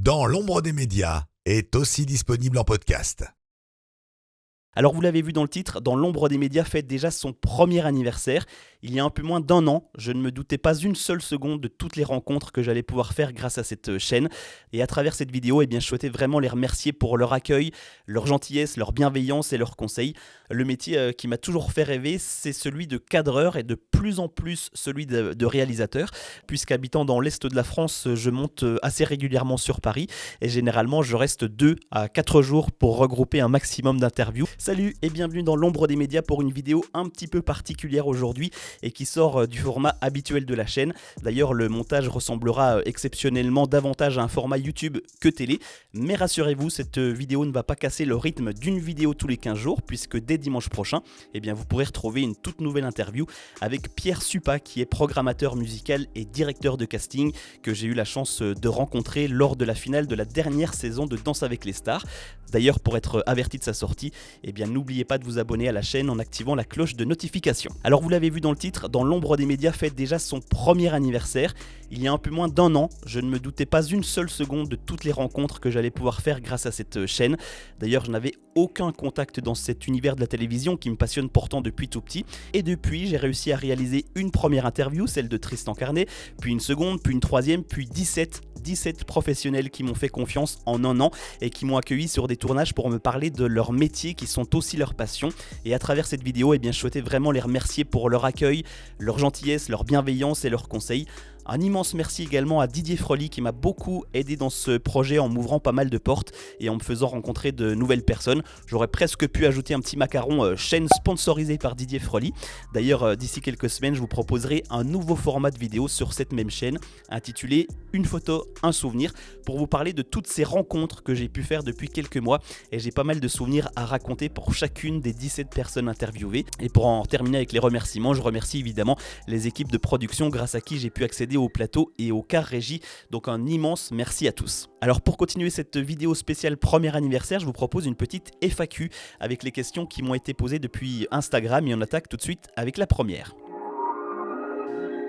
Dans l'ombre des médias est aussi disponible en podcast. Alors vous l'avez vu dans le titre, Dans l'ombre des médias fête déjà son premier anniversaire. Il y a un peu moins d'un an, je ne me doutais pas une seule seconde de toutes les rencontres que j'allais pouvoir faire grâce à cette chaîne. Et à travers cette vidéo, je souhaitais vraiment les remercier pour leur accueil, leur gentillesse, leur bienveillance et leurs conseils. Le métier qui m'a toujours fait rêver, c'est celui de cadreur et de plus en plus celui de réalisateur. Puisqu'habitant dans l'est de la France, je monte assez régulièrement sur Paris et généralement je reste 2 à 4 jours pour regrouper un maximum d'interviews. Salut et bienvenue dans l'ombre des médias pour une vidéo un petit peu particulière aujourd'hui et qui sort du format habituel de la chaîne. D'ailleurs, le montage ressemblera exceptionnellement davantage à un format YouTube que télé, mais rassurez-vous, cette vidéo ne va pas casser le rythme d'une vidéo tous les 15 jours puisque dès dimanche prochain, vous pourrez retrouver une toute nouvelle interview avec Pierre Suppa qui est programmateur musical et directeur de casting que j'ai eu la chance de rencontrer lors de la finale de la dernière saison de Danse avec les stars. D'ailleurs, pour être averti de sa sortie, n'oubliez pas de vous abonner à la chaîne en activant la cloche de notification. Alors vous l'avez vu dans le titre, Dans l'ombre des médias fête déjà son premier anniversaire. Il y a un peu moins d'un an, je ne me doutais pas une seule seconde de toutes les rencontres que j'allais pouvoir faire grâce à cette chaîne. D'ailleurs, je n'avais aucun contact dans cet univers de la télévision qui me passionne pourtant depuis tout petit. Et depuis, j'ai réussi à réaliser une première interview, celle de Tristan Carnet, puis une seconde, puis une troisième, puis 17 professionnels qui m'ont fait confiance en un an et qui m'ont accueilli sur des tournages pour me parler de leur métier qui sont aussi leur passion. Et à travers cette vidéo, je souhaitais vraiment les remercier pour leur accueil, leur gentillesse, leur bienveillance et leurs conseils. Un immense merci également à Didier Froli qui m'a beaucoup aidé dans ce projet en m'ouvrant pas mal de portes et en me faisant rencontrer de nouvelles personnes. J'aurais presque pu ajouter un petit macaron chaîne sponsorisée par Didier Froli. D'ailleurs, d'ici quelques semaines, je vous proposerai un nouveau format de vidéo sur cette même chaîne intitulé Une photo, un souvenir pour vous parler de toutes ces rencontres que j'ai pu faire depuis quelques mois et j'ai pas mal de souvenirs à raconter pour chacune des 17 personnes interviewées. Et pour en terminer avec les remerciements, je remercie évidemment les équipes de production grâce à qui j'ai pu accéder au plateau et au car régie, donc un immense merci à tous. Alors pour continuer cette vidéo spéciale premier anniversaire, je vous propose une petite FAQ avec les questions qui m'ont été posées depuis Instagram et on attaque tout de suite avec la première.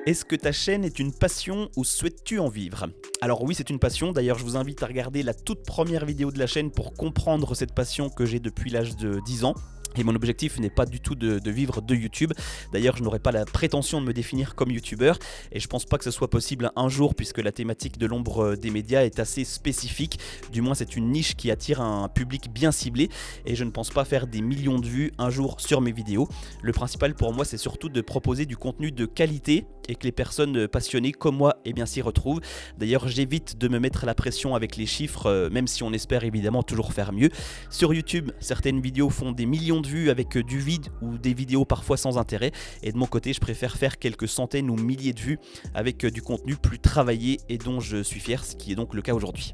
Est-ce que ta chaîne est une passion ou souhaites-tu en vivre ? Alors oui, c'est une passion, d'ailleurs je vous invite à regarder la toute première vidéo de la chaîne pour comprendre cette passion que j'ai depuis l'âge de 10 ans. Et mon objectif n'est pas du tout de vivre de YouTube. D'ailleurs, je n'aurais pas la prétention de me définir comme youtubeur et je pense pas que ce soit possible un jour puisque la thématique de l'ombre des médias est assez spécifique. Du moins, c'est une niche qui attire un public bien ciblé et je ne pense pas faire des millions de vues un jour sur mes vidéos. Le principal pour moi, c'est surtout de proposer du contenu de qualité et que les personnes passionnées comme moi s'y retrouvent. D'ailleurs, j'évite de me mettre la pression avec les chiffres, même si on espère évidemment toujours faire mieux. Sur YouTube, certaines vidéos font des millions de vues avec du vide ou des vidéos parfois sans intérêt et de mon côté je préfère faire quelques centaines ou milliers de vues avec du contenu plus travaillé et dont je suis fier, ce qui est donc le cas aujourd'hui.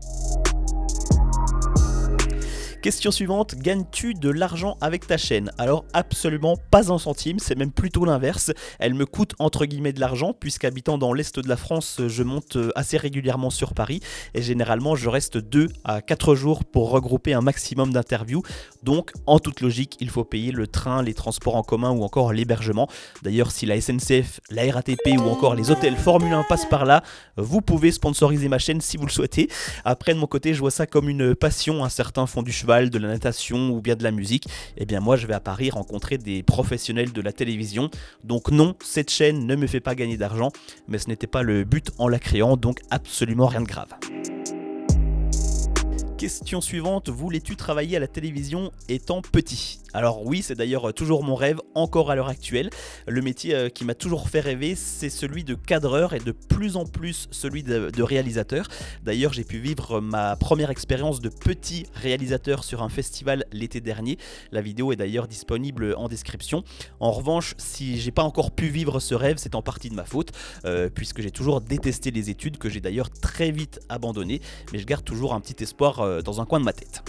Question suivante, gagnes-tu de l'argent avec ta chaîne ? Alors absolument pas un centime, c'est même plutôt l'inverse. Elle me coûte entre guillemets de l'argent puisqu'habitant dans l'est de la France, je monte assez régulièrement sur Paris et généralement je reste 2 à 4 jours pour regrouper un maximum d'interviews. Donc en toute logique, il faut payer le train, les transports en commun ou encore l'hébergement. D'ailleurs, si la SNCF, la RATP ou encore les hôtels Formule 1 passent par là, vous pouvez sponsoriser ma chaîne si vous le souhaitez. Après de mon côté, je vois ça comme une passion. Certains font du cheval, de la natation ou bien de la musique. Moi je vais à Paris rencontrer des professionnels de la télévision. Donc non, cette chaîne ne me fait pas gagner d'argent, mais ce n'était pas le but en la créant, donc absolument rien de grave. Question suivante, voulais-tu travailler à la télévision étant petit ? Alors oui, c'est d'ailleurs toujours mon rêve, encore à l'heure actuelle. Le métier qui m'a toujours fait rêver, c'est celui de cadreur et de plus en plus celui de réalisateur. D'ailleurs, j'ai pu vivre ma première expérience de petit réalisateur sur un festival l'été dernier. La vidéo est d'ailleurs disponible en description. En revanche, si j'ai pas encore pu vivre ce rêve, c'est en partie de ma faute, puisque j'ai toujours détesté les études, que j'ai d'ailleurs très vite abandonné, mais je garde toujours un petit espoir dans un coin de ma tête.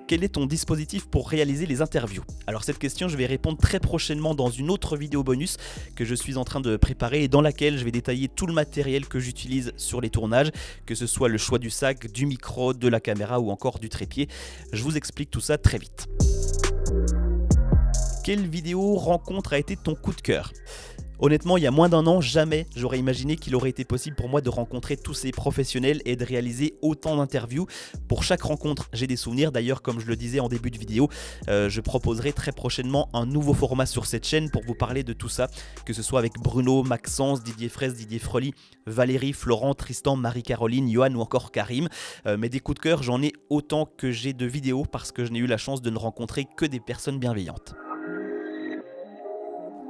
Quel est ton dispositif pour réaliser les interviews ? Alors cette question, je vais répondre très prochainement dans une autre vidéo bonus que je suis en train de préparer et dans laquelle je vais détailler tout le matériel que j'utilise sur les tournages, que ce soit le choix du sac, du micro, de la caméra ou encore du trépied. Je vous explique tout ça très vite. Quelle vidéo rencontre a été ton coup de cœur ? Honnêtement, il y a moins d'un an, jamais j'aurais imaginé qu'il aurait été possible pour moi de rencontrer tous ces professionnels et de réaliser autant d'interviews. Pour chaque rencontre, j'ai des souvenirs. D'ailleurs, comme je le disais en début de vidéo, je proposerai très prochainement un nouveau format sur cette chaîne pour vous parler de tout ça, que ce soit avec Bruno, Maxence, Didier Fraisse, Didier Frely, Valérie, Florent, Tristan, Marie-Caroline, Johan ou encore Karim. Mais des coups de cœur, j'en ai autant que j'ai de vidéos parce que je n'ai eu la chance de ne rencontrer que des personnes bienveillantes.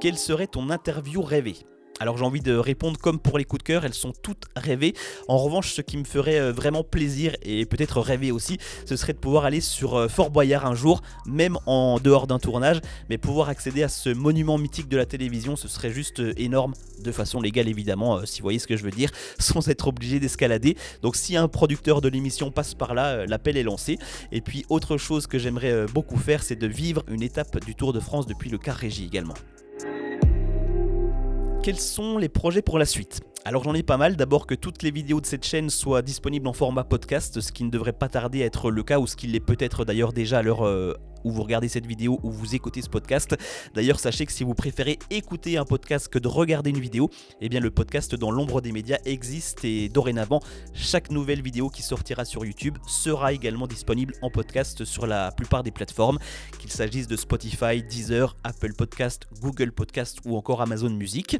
Quelle serait ton interview rêvée ? Alors j'ai envie de répondre comme pour les coups de cœur, elles sont toutes rêvées. En revanche, ce qui me ferait vraiment plaisir et peut-être rêver aussi, ce serait de pouvoir aller sur Fort Boyard un jour, même en dehors d'un tournage, mais pouvoir accéder à ce monument mythique de la télévision, ce serait juste énorme, de façon légale évidemment, si vous voyez ce que je veux dire, sans être obligé d'escalader. Donc si un producteur de l'émission passe par là, l'appel est lancé. Et puis autre chose que j'aimerais beaucoup faire, c'est de vivre une étape du Tour de France depuis le car régie également. Quels sont les projets pour la suite ? Alors j'en ai pas mal, d'abord que toutes les vidéos de cette chaîne soient disponibles en format podcast, ce qui ne devrait pas tarder à être le cas, ou ce qui l'est peut-être d'ailleurs déjà à l'heure où vous regardez cette vidéo ou vous écoutez ce podcast. D'ailleurs sachez que si vous préférez écouter un podcast que de regarder une vidéo, eh bien le podcast Dans l'ombre des médias existe et dorénavant chaque nouvelle vidéo qui sortira sur YouTube sera également disponible en podcast sur la plupart des plateformes, qu'il s'agisse de Spotify, Deezer, Apple Podcast, Google Podcast ou encore Amazon Music.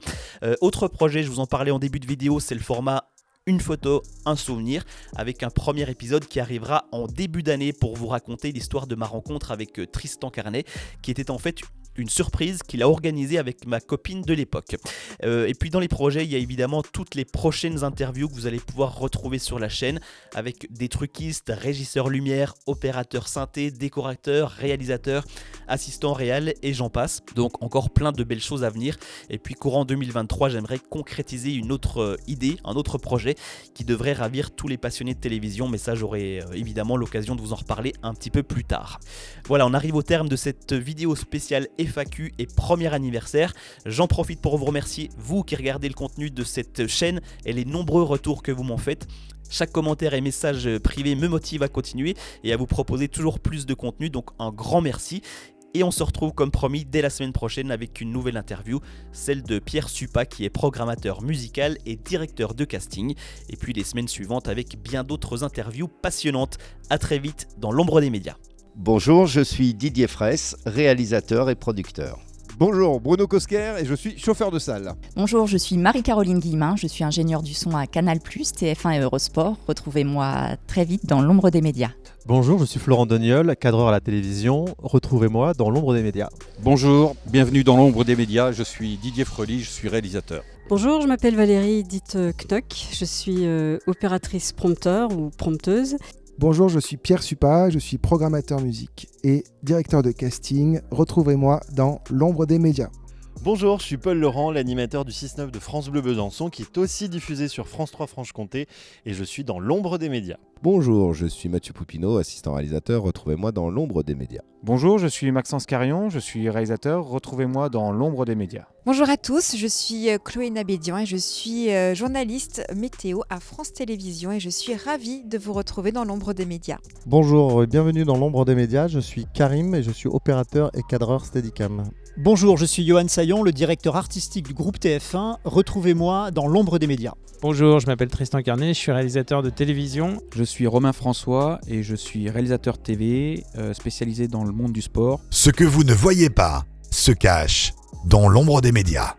Autre projet, je vous en parlais en début de vidéo, c'est le format une photo, un souvenir, avec un premier épisode qui arrivera en début d'année pour vous raconter l'histoire de ma rencontre avec Tristan Carnet, qui était en fait une surprise qu'il a organisée avec ma copine de l'époque. Et puis dans les projets, il y a évidemment toutes les prochaines interviews que vous allez pouvoir retrouver sur la chaîne, avec des truquistes, régisseurs lumière, opérateurs synthé, décorateurs, réalisateurs, assistants réal et j'en passe. Donc encore plein de belles choses à venir. Et puis courant 2023, j'aimerais concrétiser une autre idée, un autre projet qui devrait ravir tous les passionnés de télévision, mais ça j'aurai évidemment l'occasion de vous en reparler un petit peu plus tard. Voilà, on arrive au terme de cette vidéo spéciale FAQ et premier anniversaire. J'en profite pour vous remercier, vous qui regardez le contenu de cette chaîne et les nombreux retours que vous m'en faites. Chaque commentaire et message privé me motive à continuer et à vous proposer toujours plus de contenu, donc un grand merci. Et on se retrouve comme promis dès la semaine prochaine avec une nouvelle interview, celle de Pierre Suppa qui est programmateur musical et directeur de casting. Et puis les semaines suivantes avec bien d'autres interviews passionnantes. À très vite dans l'ombre des médias. Bonjour, je suis Didier Fraisse, réalisateur et producteur. Bonjour, Bruno Cosquer et je suis chauffeur de salle. Bonjour, je suis Marie-Caroline Guillemin, je suis ingénieure du son à Canal+, TF1 et Eurosport. Retrouvez-moi très vite dans l'ombre des médias. Bonjour, je suis Florent Doniol, cadreur à la télévision. Retrouvez-moi dans l'ombre des médias. Bonjour, bienvenue dans l'ombre des médias, je suis Didier Frely, je suis réalisateur. Bonjour, je m'appelle Valérie, dite Knock, je suis opératrice prompteur ou prompteuse. Bonjour, je suis Pierre Suppa, je suis programmateur musique et directeur de casting. Retrouvez-moi dans l'ombre des médias. Bonjour, je suis Paul Laurent, l'animateur du 6-9 de France Bleu Besançon qui est aussi diffusé sur France 3 Franche-Comté et je suis dans l'ombre des médias. Bonjour, je suis Mathieu Poupineau, assistant réalisateur. Retrouvez-moi dans l'ombre des médias. Bonjour, je suis Maxence Carion, je suis réalisateur. Retrouvez-moi dans l'ombre des médias. Bonjour à tous, je suis Chloé Nabédian et je suis journaliste météo à France Télévisions et je suis ravie de vous retrouver dans l'ombre des médias. Bonjour, bienvenue dans l'ombre des médias. Je suis Karim et je suis opérateur et cadreur Steadicam. Bonjour, je suis Johan Saillon, le directeur artistique du groupe TF1. Retrouvez-moi dans l'ombre des médias. Bonjour, je m'appelle Tristan Carnet, je suis réalisateur de télévision. Je suis Romain François et je suis réalisateur TV spécialisé dans le monde du sport. Ce que vous ne voyez pas se cache dans l'ombre des médias.